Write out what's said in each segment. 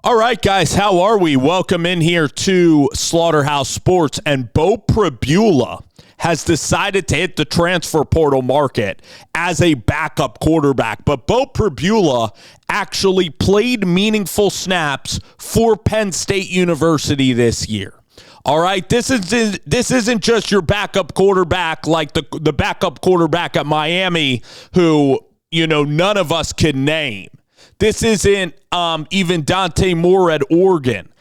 All right, guys, how are we? Welcome in here to Slaughterhouse Sports. And Beau Priblula has decided to hit the transfer portal market as a backup quarterback. But Beau Priblula actually played meaningful snaps for Penn State University this year. All right, this isn't just your backup quarterback like the backup quarterback at Miami who, none of us can name. This isn't even Dante Moore at Oregon.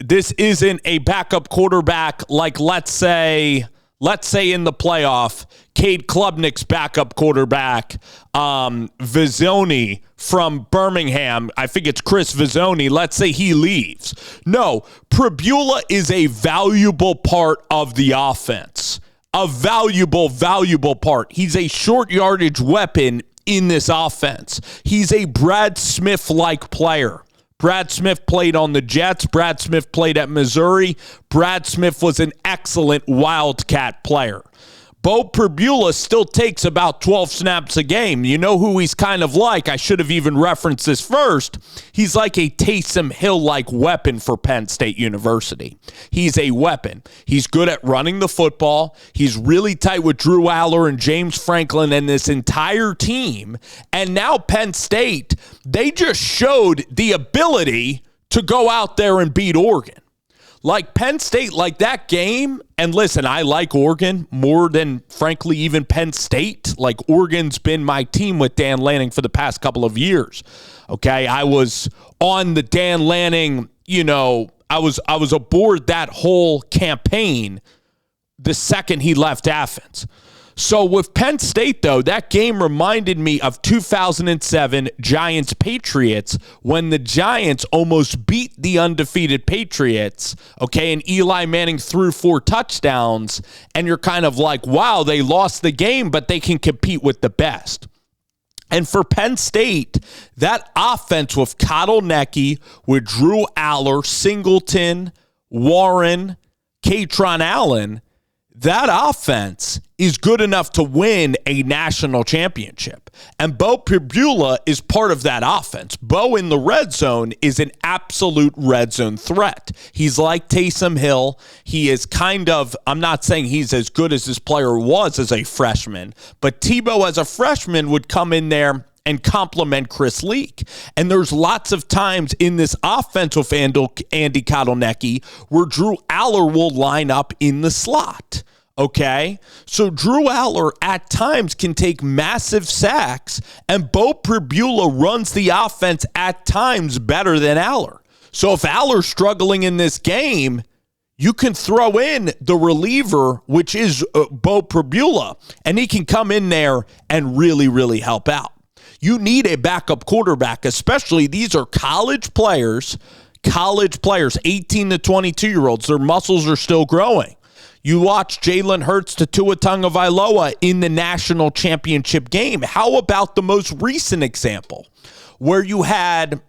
This isn't a backup quarterback like, let's say in the playoff, Cade Klubnik's backup quarterback, Vizzoni from Birmingham. I think it's Chris Vizzoni. Let's say he leaves. No, Priblula is a valuable part of the offense. A valuable part. He's a short yardage weapon in this offense. He's a Brad Smith-like player. Brad Smith played on the Jets. Brad Smith played at Missouri. Brad Smith was an excellent Wildcat player. Beau Priblula still takes about 12 snaps a game. You know who he's kind of like? I should have even referenced this first. He's like a Taysom Hill-like weapon for Penn State University. He's a weapon. He's good at running the football. He's really tight with Drew Allar and James Franklin and this entire team. And now Penn State, they just showed the ability to go out there and beat Oregon. Like Penn State, like that game, and listen, I like Oregon more than, frankly, even Penn State. Like Oregon's been my team with Dan Lanning for the past couple of years. Okay, I was on the Dan Lanning, I was aboard that whole campaign the second he left Athens. So with Penn State, though, that game reminded me of 2007 Giants-Patriots when the Giants almost beat the undefeated Patriots, okay, and Eli Manning threw 4 touchdowns, and you're kind of like, wow, they lost the game, but they can compete with the best. And for Penn State, that offense with Cottle Necky, with Drew Allar, Singleton, Warren, Katron Allen, that offense is good enough to win a national championship. And Beau Priblula is part of that offense. Beau in the red zone is an absolute red zone threat. He's like Taysom Hill. He is I'm not saying he's as good as this player was as a freshman, but Tebow as a freshman would come in there and complement Chris Leak. And there's lots of times in this offensive Andy Kotelnicki where Drew Allar will line up in the slot. Okay? So Drew Allar at times can take massive sacks, and Beau Priblula runs the offense at times better than Allar. So if Allar's struggling in this game, you can throw in the reliever, which is Beau Priblula, and he can come in there and really, really help out. You need a backup quarterback, especially these are college players, 18 to 22-year-olds. Their muscles are still growing. You watch Jalen Hurts to Tua Tagovailoa in the national championship game. How about the most recent example where you had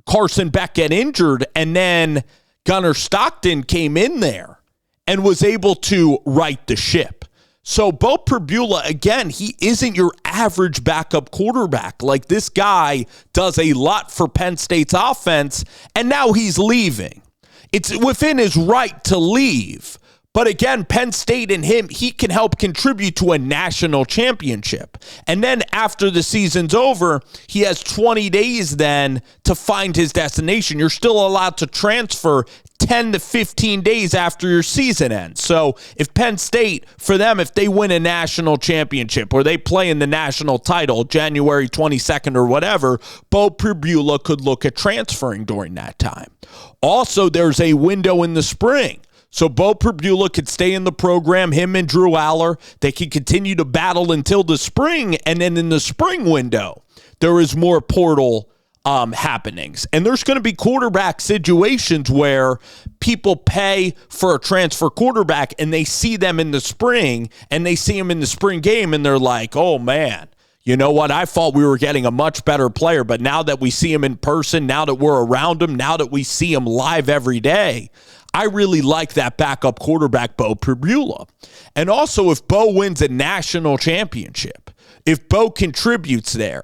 Carson Beck get injured and then Gunnar Stockton came in there and was able to right the ship. So Beau Priblula, again, he isn't your average backup quarterback. Like this guy does a lot for Penn State's offense, and now he's leaving. It's within his right to leave. But again, Penn State and him, he can help contribute to a national championship. And then after the season's over, he has 20 days then to find his destination. You're still allowed to transfer 10 to 15 days after your season ends. So if Penn State, for them, if they win a national championship or they play in the national title January 22nd or whatever, Beau Priblula could look at transferring during that time. Also, there's a window in the spring. So Beau Priblula could stay in the program, him and Drew Allar. They could continue to battle until the spring, and then in the spring window, there is more portal happenings. And there's going to be quarterback situations where people pay for a transfer quarterback, and they see them in the spring, and they see him in the spring game, and they're like, oh, man. You know what? I thought we were getting a much better player, but now that we see him in person, now that we're around him, now that we see him live every day, I really like that backup quarterback, Beau Priblula. And also, if Beau wins a national championship, if Beau contributes there,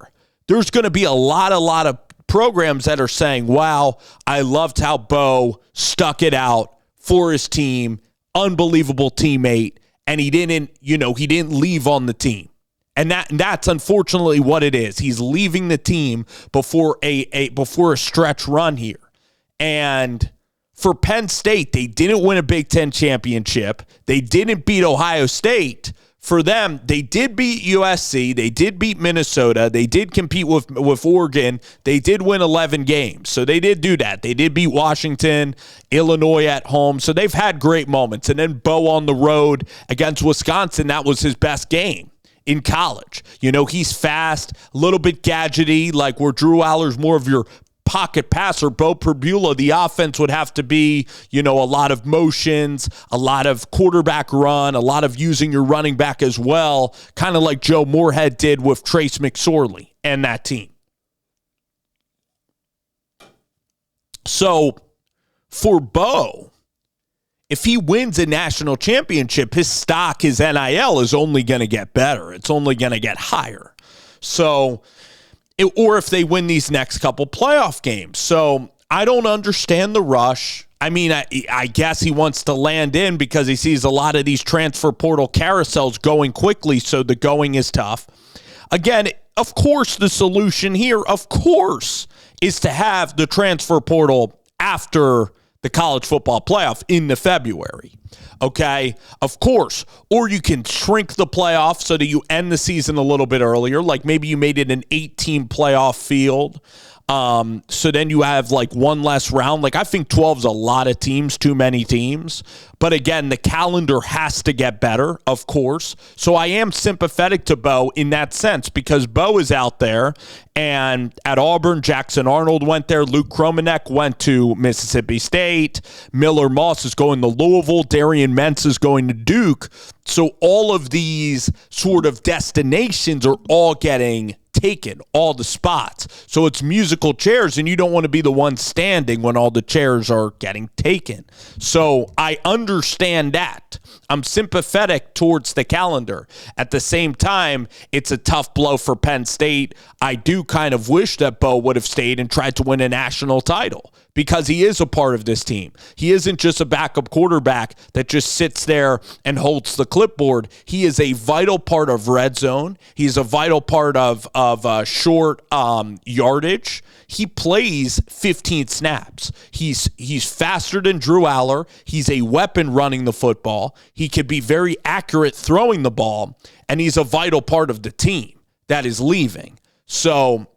there's going to be a lot of programs that are saying, wow, I loved how Beau stuck it out for his team, unbelievable teammate, and he didn't leave on the team. And that's unfortunately what it is. He's leaving the team before a stretch run here. And for Penn State, they didn't win a Big Ten championship. They didn't beat Ohio State. For them, they did beat USC. They did beat Minnesota. They did compete with Oregon. They did win 11 games. So they did do that. They did beat Washington, Illinois at home. So they've had great moments. And then Beau on the road against Wisconsin, that was his best game in college. He's fast, a little bit gadgety, like where Drew Allar's more of your pocket passer. Beau Priblula, the offense would have to be, a lot of motions, a lot of quarterback run, a lot of using your running back as well, kind of like Joe Moorhead did with Trace McSorley and that team. So for Beau, if he wins a national championship, his stock, his NIL is only going to get better. It's only going to get higher. So, or if they win these next couple playoff games. So I don't understand the rush. I mean, I guess he wants to land in because he sees a lot of these transfer portal carousels going quickly, so the going is tough. Again, of course, the solution here, of course, is to have the transfer portal after the college football playoff in the February. Okay, of course. Or you can shrink the playoff so that you end the season a little bit earlier. Like maybe you made it an 8-team playoff field. So then you have like one less round. Like I think 12 is a lot of teams, too many teams. But again, the calendar has to get better, of course. So I am sympathetic to Beau in that sense because Beau is out there. And at Auburn, Jackson Arnold went there. Luke Kromanek went to Mississippi State. Miller Moss is going to Louisville. Darian Mentz is going to Duke. So all of these sort of destinations are all getting taken, all the spots. So it's musical chairs, and you don't want to be the one standing when all the chairs are getting taken. So I understand that. I'm sympathetic towards the calendar. At the same time, it's a tough blow for Penn State. I do kind of wish that Beau would have stayed and tried to win a national title because he is a part of this team. He isn't just a backup quarterback that just sits there and holds the clipboard. He is a vital part of red zone. He's a vital part of short yardage. He plays 15 snaps. He's faster than Drew Allar. He's a weapon running the football. He can be very accurate throwing the ball, and he's a vital part of the team that is leaving. So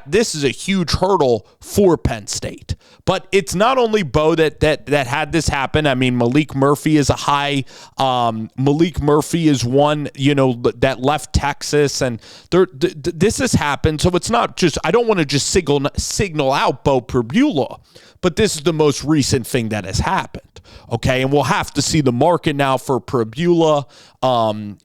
this is a huge hurdle for Penn State. But it's not only Beau that had this happen. I mean, Malik Murphy is Malik Murphy is one, that left Texas, and this has happened. So it's not just, I don't want to just signal out Beau Priblula, but this is the most recent thing that has happened. Okay, and we'll have to see the market now for Priblula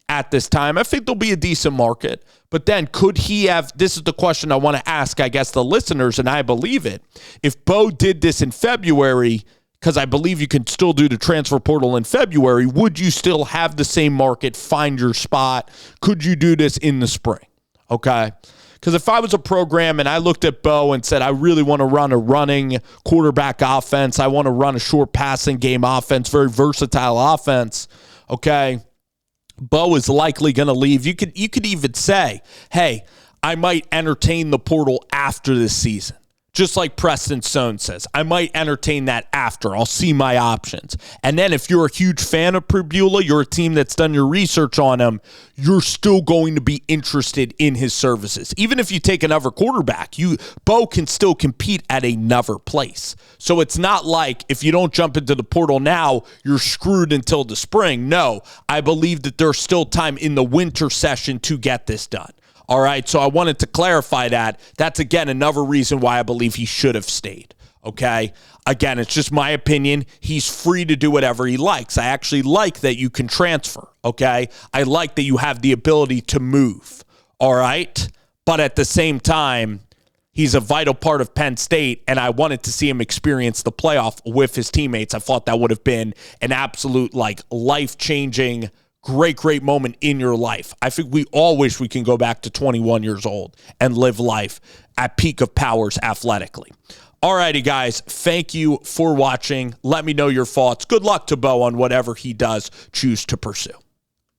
at this time. I think there'll be a decent market. But then could he have, this is the question I want to ask, I guess, the listeners, and I believe it. If Beau did this in February, because I believe you can still do the transfer portal in February, would you still have the same market, find your spot? Could you do this in the spring? Okay. Because if I was a program and I looked at Beau and said, I really want to run a running quarterback offense, I want to run a short passing game offense, very versatile offense, okay, Beau is likely going to leave. You could even say, hey, I might entertain the portal after this season. Just like Preston Stone says, I might entertain that after. I'll see my options. And then if you're a huge fan of Priblula, you're a team that's done your research on him, you're still going to be interested in his services. Even if you take another quarterback, Beau can still compete at another place. So it's not like if you don't jump into the portal now, you're screwed until the spring. No, I believe that there's still time in the winter session to get this done. All right, so I wanted to clarify that. That's, again, another reason why I believe he should have stayed, okay? Again, it's just my opinion. He's free to do whatever he likes. I actually like that you can transfer, okay? I like that you have the ability to move, all right? But at the same time, he's a vital part of Penn State, and I wanted to see him experience the playoff with his teammates. I thought that would have been an absolute, life-changing great moment in your life. I think we all wish we can go back to 21 years old and live life at peak of powers athletically. Alrighty, guys, thank you for watching. Let me know your thoughts. Good luck to Beau on whatever he does choose to pursue.